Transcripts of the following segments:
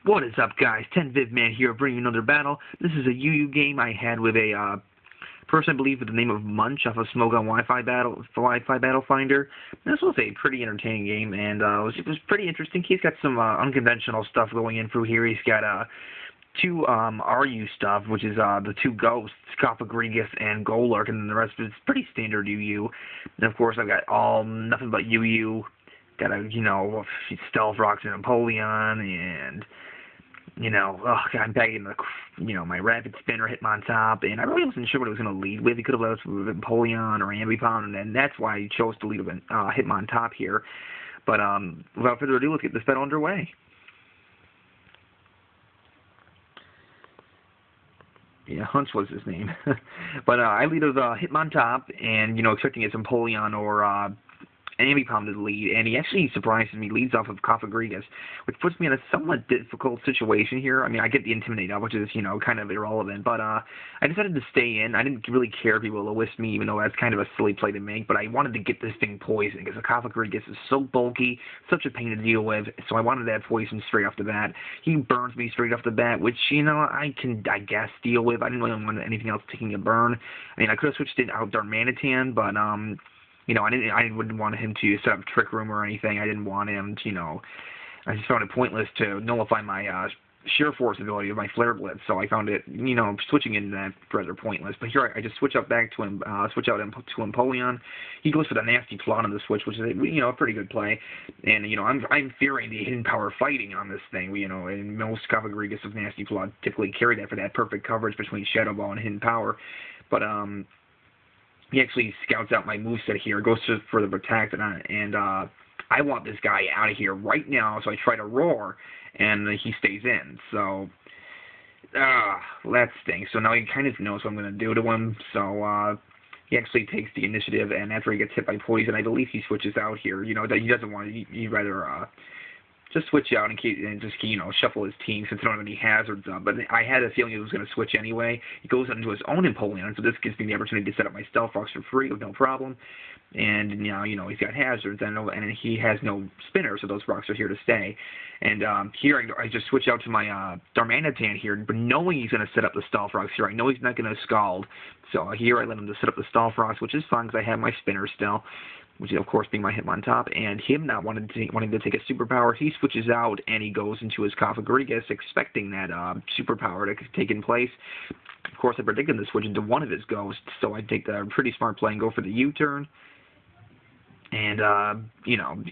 What is up, guys? 10VivMan here, bringing you another battle. This is a UU game I had with a person, I believe, with the name of Hunch off of Smogon Wi-Fi Battle Finder. This was a pretty entertaining game, and it was pretty interesting. He's got some unconventional stuff going in through here. He's got two RU stuff, which is the two ghosts, Scophagrigus and Golurk, and then the rest of it's pretty standard UU. And of course, I've got nothing but UU. Got Stealth Rocks and Napoleon, and I'm bagging my Rapid Spinner Hitmontop, and I really wasn't sure what it was going to lead with. He could have led us with Napoleon or Ambipom, and that's why I chose to lead with Hitmontop here. But without further ado, let's get this battle underway. Yeah, Hunch was his name. But I lead with Hitmontop, and expecting it's Napoleon or Ambipom to lead, and he actually surprises me, leads off of Scophagrigus, which puts me in a somewhat difficult situation here. I mean, I get the Intimidate up, which is, kind of irrelevant, but I decided to stay in. I didn't really care if he will whisk me, even though that's kind of a silly play to make, but I wanted to get this thing poisoned, because Scophagrigus is so bulky, such a pain to deal with, so I wanted to have poison straight off the bat. He burns me straight off the bat, which, I guess, deal with. I didn't really want anything else taking a burn. I mean, I could have switched it out DarMANitan, but, I wouldn't want him to set up Trick Room or anything. I didn't want him to, I just found it pointless to nullify my Sheer Force ability of my Flare Blitz, so I found it, switching into that rather pointless. But here I just switch out back to him, switch out to Napoleon. He goes for the Nasty Plot on the switch, which is a pretty good play. And I'm fearing the hidden power fighting on this thing. And most Scophagrigus with Nasty Plot typically carry that for that perfect coverage between Shadow Ball and hidden power. But he actually scouts out my moveset here, goes for the Protect, and I want this guy out of here right now, so I try to roar, and he stays in. So, that stinks. So now he kind of knows what I'm going to do to him, so he actually takes the initiative, and after he gets hit by poison, I believe he switches out here. That he doesn't want to, he'd rather just switch out and shuffle his team since I don't have any hazards up. But I had a feeling he was going to switch anyway. He goes into his own Napoleon, so this gives me the opportunity to set up my Stealth Rocks for free with no problem. And now, he's got hazards, and he has no spinner, so those rocks are here to stay. And here I just switch out to my DarMANitan here, but knowing he's going to set up the Stealth Rocks here, I know he's not going to Scald. So here I let him to set up the Stealth Rocks, which is fine because I have my spinner still, which is, of course, being my Hitmontop, and him not wanting to take a superpower, he switches out, and he goes into his Scophagrigus, expecting that superpower to take in place. Of course, I predicted to switch into one of his ghosts, so I take the pretty smart play and go for the U-turn. And, that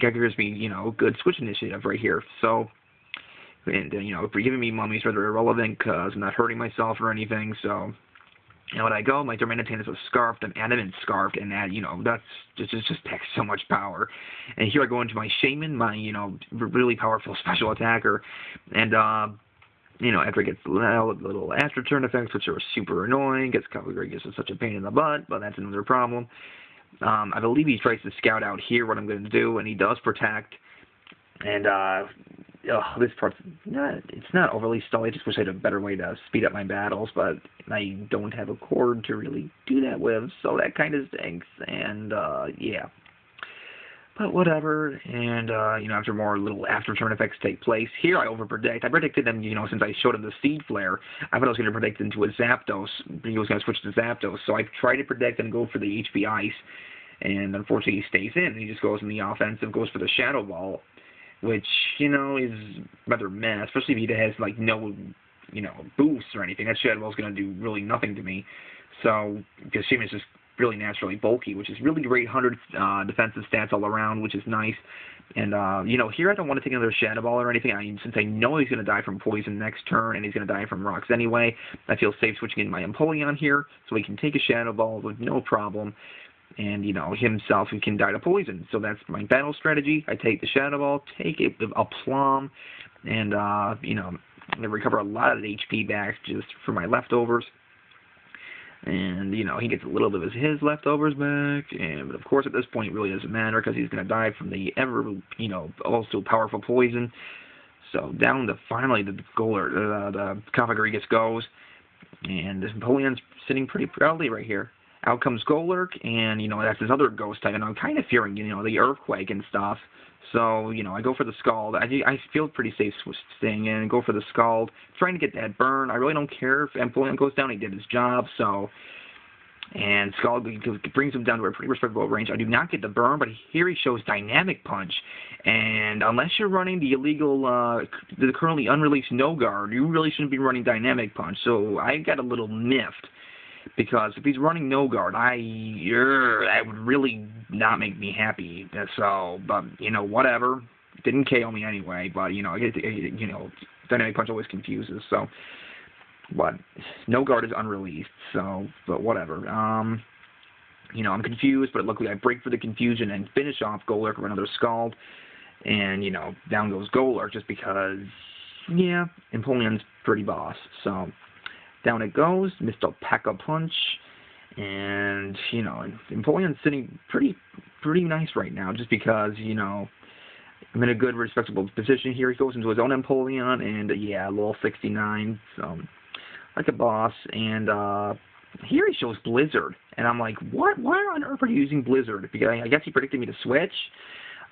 gives me, good switch initiative right here. So, and, for giving me mummies rather irrelevant, because I'm not hurting myself or anything, so... Now when I go, my DarMANitan is a Scarfed, an Adamant Scarfed, and that, that's just packs so much power. And here I go into my Shaman, my, really powerful special attacker, and, after it gets little after turn effects, which are super annoying, gets Scophagrigus is such a pain in the butt, but that's another problem. I believe he tries to scout out here what I'm going to do, and he does Protect, and, this part's it's not overly stalled. I just wish I had a better way to speed up my battles, but I don't have a cord to really do that with, so that kind of stinks, and, yeah. But whatever, and, after more little after-turn effects take place, here I overpredict. I predicted him, since I showed him the Seed Flare, I thought I was going to predict into a Zapdos. He was going to switch to Zapdos, so I tried to predict and go for the HP Ice, and unfortunately he stays in, and he just goes in the offensive, goes for the Shadow Ball, which, is rather meh, especially if he has, no, boosts or anything. That Shadow Ball's going to do really nothing to me. So, because Shaman's just really naturally bulky, which is really great, 100 defensive stats all around, which is nice. And, here I don't want to take another Shadow Ball or anything. Since I know he's going to die from poison next turn, and he's going to die from rocks anyway, I feel safe switching in my Napoleon here, so he can take a Shadow Ball with no problem. And, himself, he can die to poison. So that's my battle strategy. I take the Shadow Ball, take it with aplomb, and, I recover a lot of the HP back just for my leftovers. And, he gets a little bit of his leftovers back. But, of course, at this point, it really doesn't matter because he's going to die from the ever, also powerful poison. So down to finally the Scophagrigus goes. And this Napoleon's sitting pretty proudly right here. Out comes Golurk, and, that's his other ghost type, and I'm kind of fearing, the Earthquake and stuff, So, I go for the Scald. I feel pretty safe staying in, go for the Scald, trying to get that burn. I really don't care if Empoleon goes down. He did his job, so... And Scald brings him down to a pretty respectable range. I do not get the burn, but here he shows Dynamic Punch. And unless you're running the illegal, the currently unreleased No Guard, you really shouldn't be running Dynamic Punch. So I got a little miffed. Because if he's running No Guard, that would really not make me happy. So, but, whatever. Didn't KO me anyway, but, Dynamic Punch always confuses, so... But No Guard is unreleased, so, but whatever. I'm confused, but luckily I break for the confusion and finish off Golurk with another Scald. And, down goes Golurk just because, yeah, Empoleon's pretty boss. So, down it goes, Mr. Pack-a-Punch. And, Empoleon's sitting pretty nice right now just because, I'm in a good, respectable position here. He goes into his own Empoleon, and, yeah, level 69, so... like a boss, and here he shows Blizzard, and I'm like, what? Why on earth are you using Blizzard? Because I guess he predicted me to switch.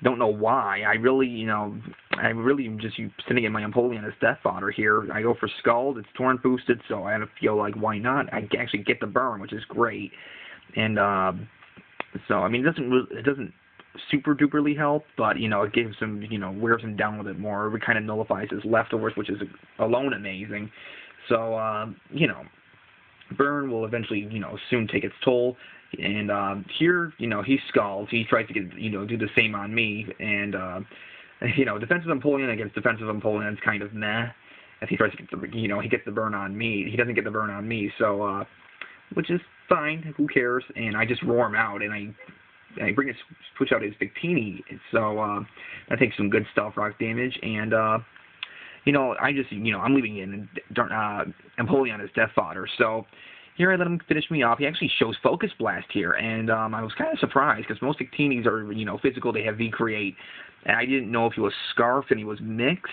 Don't know why. I really am just sitting in my Empoleon as death fodder here. I go for Scald. It's Torrent boosted, so I feel like why not? I actually get the burn, which is great, and so I mean it doesn't super duperly help, but it gives him wears him down a little bit more. It kind of nullifies his leftovers, which is alone amazing. So, burn will eventually, soon take its toll. And, here, he scalds. He tries to get, do the same on me. And, defensive Empoleon against defensive Empoleon is kind of meh. As he tries to get the, he gets the burn on me. He doesn't get the burn on me. So, which is fine. Who cares? And I just roar him out. And I switch out his Victini. So, that takes some good Stealth Rock damage. And, I'm leaving in Empoleon as death fodder. So here I let him finish me off. He actually shows Focus Blast here, and I was kind of surprised because most Victinis are, physical. They have V-Create, and I didn't know if he was Scarf and he was mixed,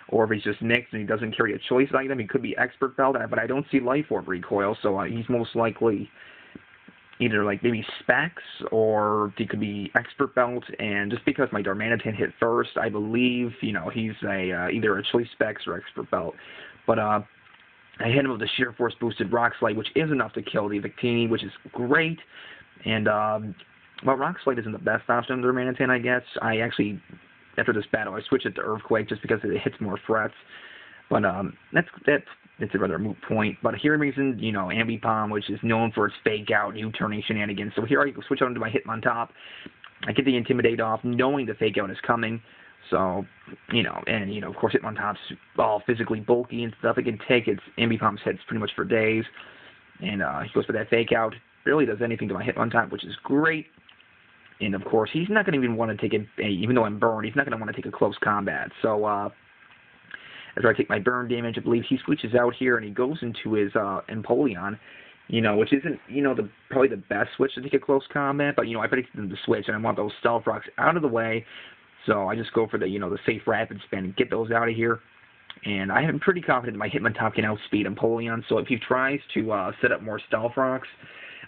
or if he's just mixed and he doesn't carry a choice item. He could be Expert Belt, but I don't see Life Orb recoil, so he's most likely either like maybe Specs or he could be Expert Belt, and just because my DarMANitan hit first, I believe, he's either a Choice Specs or Expert Belt. But I hit him with the Sheer Force boosted Rock Slide, which is enough to kill the Victini, which is great. And well, Rock Slide isn't the best option on DarMANitan, I guess. I actually, after this battle, I switched it to Earthquake just because it hits more threats. But it's a rather moot point. But here brings in, Ambipom, which is known for its fake out, U-turning shenanigans. So here I switch on to my Hitmontop. I get the Intimidate off, knowing the fake out is coming. So, of course, Hitmontop's all physically bulky and stuff. It can take its Ambipom's hits pretty much for days. And he goes for that fake out. Barely does anything to my Hitmontop, which is great. And, of course, he's not going to even want to take it, even though I'm burned, he's not going to want to take a close combat. So, after I take my burn damage, I believe he switches out here and he goes into his Empoleon, which isn't, probably the best switch to take a close combat, but, I predicted him to switch, and I want those Stealth Rocks out of the way, so I just go for the, the safe Rapid Spin and get those out of here, and I am pretty confident my Hitmontop can outspeed Empoleon, so if he tries to set up more Stealth Rocks,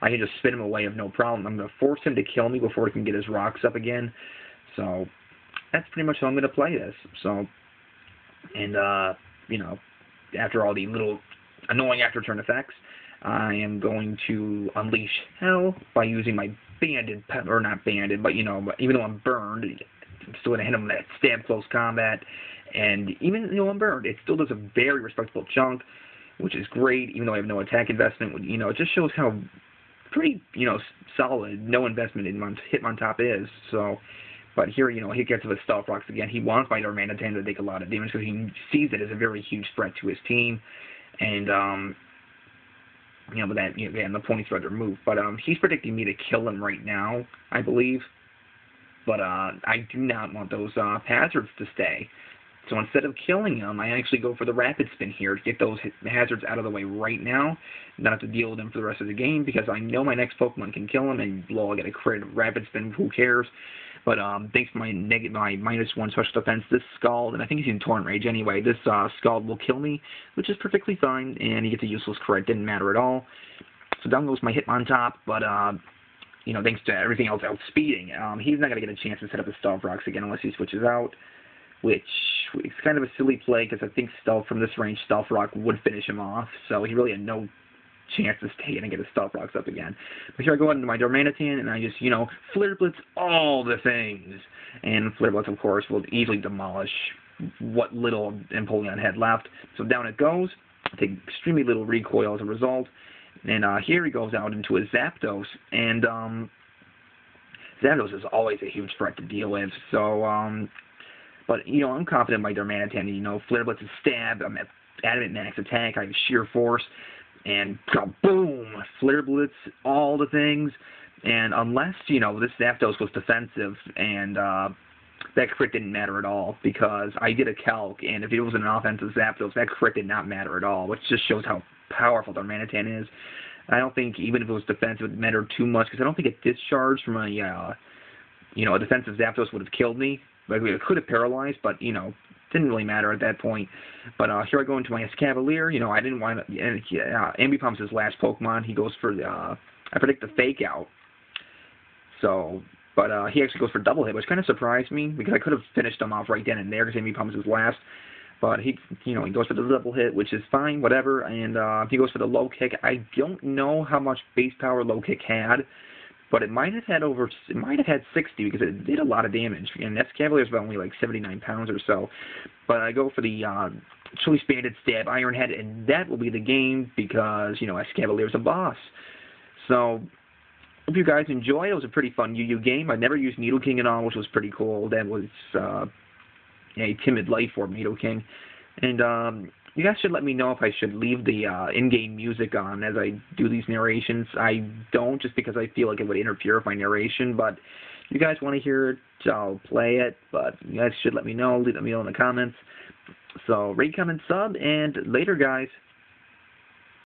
I can just spin him away of no problem. I'm going to force him to kill me before he can get his rocks up again, so that's pretty much how I'm going to play this, so... And, after all the little annoying after-turn effects, I am going to unleash hell by using my banded, or not banded, but, even though I'm burned, I'm still going to hit him with that stab close combat, and even though I'm burned, it still does a very respectable chunk, which is great, even though I have no attack investment. It just shows how pretty, solid no investment in Hitmontop is, so... But here, he gets with Stealth Rocks again. He wants my DarMANitan to take a lot of damage because he sees it as a very huge threat to his team. And, with that, again, the points rather move. But he's predicting me to kill him right now, I believe. But I do not want those hazards to stay. So instead of killing him, I actually go for the Rapid Spin here to get those hazards out of the way right now. Not have to deal with them for the rest of the game because I know my next Pokemon can kill him, and I'll get a crit Rapid Spin, who cares. But thanks to my -1 special defense, this Scald, and I think he's in Torrent Rage anyway, this Scald will kill me, which is perfectly fine, and he gets a useless crit, didn't matter at all. So down goes my Hitmontop, but thanks to everything else outspeeding. He's not going to get a chance to set up the Stealth Rocks again unless he switches out, which is kind of a silly play because I think from this range, Stealth Rock would finish him off, so he really had no chance to stay in and get his Stealth Rocks up again. But here I go into my DarMANitan, and I just, Flare Blitz all the things. And Flare Blitz, of course, will easily demolish what little Empoleon had left. So down it goes. I take extremely little recoil as a result. And here he goes out into a Zapdos. And Zapdos is always a huge threat to deal with. So, but, I'm confident in my DarMANitan. Flare Blitz is stab. I'm at adamant max attack. I have sheer force. And boom, Flare Blitz, all the things. And unless, this Zapdos was defensive, and that crit didn't matter at all, because I did a calc, and if it was an offensive Zapdos, that crit did not matter at all, which just shows how powerful DarMANitan is. I don't think even if it was defensive, it would matter too much, because I don't think a discharge from a defensive Zapdos would have killed me. Like, it could have paralyzed, but, didn't really matter at that point. But here I go into my Escavalier. I didn't want to... Ambipump's his last Pokemon. He goes for the... I predict the Fake Out. So... But he actually goes for double hit, which kind of surprised me, because I could have finished him off right then and there, because Ambipump's his last. But he goes for the double hit, which is fine, whatever. And he goes for the low kick. I don't know how much base power low kick had, but it might have had 60, because it did a lot of damage. And Escavalier is about only like 79 pounds or so. But I go for the Chili Banded Stab Iron Head, and that will be the game, because Escavalier is a boss. So hope you guys enjoy. It was a pretty fun UU game. I never used Nidoking at all, which was pretty cool. That was a timid life form, Nidoking. And you guys should let me know if I should leave the in-game music on as I do these narrations. I don't, just because I feel like it would interfere with my narration, but if you guys want to hear it, I'll play it. But you guys should let me know. Let me know in the comments. So rate, comment, sub, and later, guys.